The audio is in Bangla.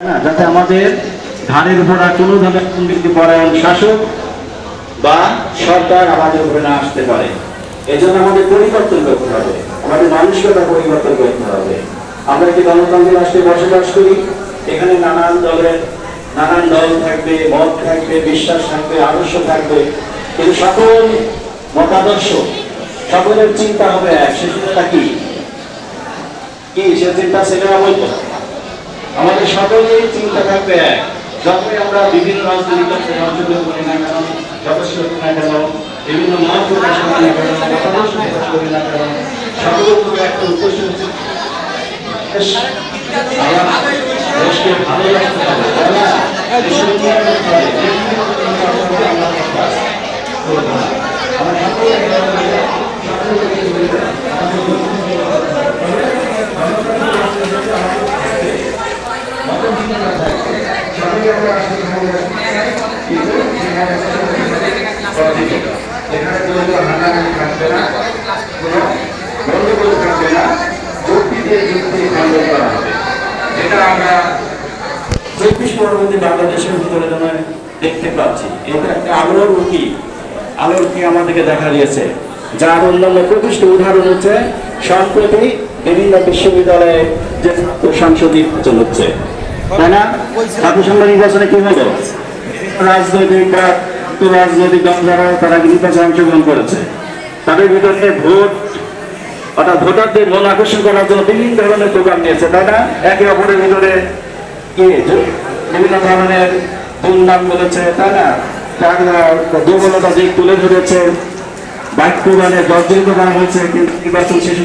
যাতে আমাদের ঘাড়ের উপর কোনো ধরনের দুর্নীতিপরায়ণ শাসক বা সরকার আমাদের উপরে না আসতে পারে। এই জন্য আমাদের পরিবর্তন করতে হবে, আমাদের মানসিকতা পরিবর্তন করতে হবে। আমরা কি গণতান্ত্রিক রাষ্ট্রে বসবাস করি, এখানে নানান দল থাকবে, মত থাকবে, বিশ্বাস থাকবে, আদর্শ থাকবে, কিন্তু সকল মতাদর্শ সকলের চিন্তা হবে এক। সে চিন্তা কি সে চিন্তা সেটা আমাদের সকলের চিন্তা থাকবে এক। যতই আমরা বিভিন্ন রাজনৈতিক অংশগ্রহণ করি না কেন, সদস্য না কেন, বিভিন্ন মত প্রকাশ করি না কেন, মতাদর্শ প্রকাশ করি না কেন, সকলের একটা উদ্দেশ্য হচ্ছে দেশকে ভালো রাখতে হবে, তাই না? দেশের উন্নয়ন করতে হবে। আমরা এখানে কোনো হানাহানি থাকবে না, কোনো গন্ডগোল থাকবে না, যুক্তি দিয়ে যুক্তি খণ্ডন করা হবে। যেটা আমরা 24 পরবর্তী বাংলাদেশের ভিতরে যেন দেখতে পাচ্ছি। এটা একটা আলোর কি আমাদেরকে দেখা দিয়েছে, যার অন্যান্য প্রতিষ্ঠিত উদাহরণ হচ্ছে সম্প্রতি বিভিন্ন বিশ্ববিদ্যালয়ে যে সংসদ নির্বাচন হচ্ছে, তাই না? ছাত্র সংসদ নির্বাচনে কি হলো? রাজনৈতিক দল যারা তারা নির্বাচনে অংশগ্রহণ করেছে, তাদের ভিতরে ভোট অর্থাৎ ভোটারদের মন আকর্ষণ করার জন্য বিভিন্ন ধরনের প্রোগ্রাম নিয়েছে, তাই না? একে অপরের ভিতরে বিভিন্ন ধরনের দুর্নাম বলেছে, তাই না? দুর্বলতা দিক তুলে ধরেছে, বাক্য গানে দর্জিত গান হয়েছে, কিন্তু নির্বাচন শেষ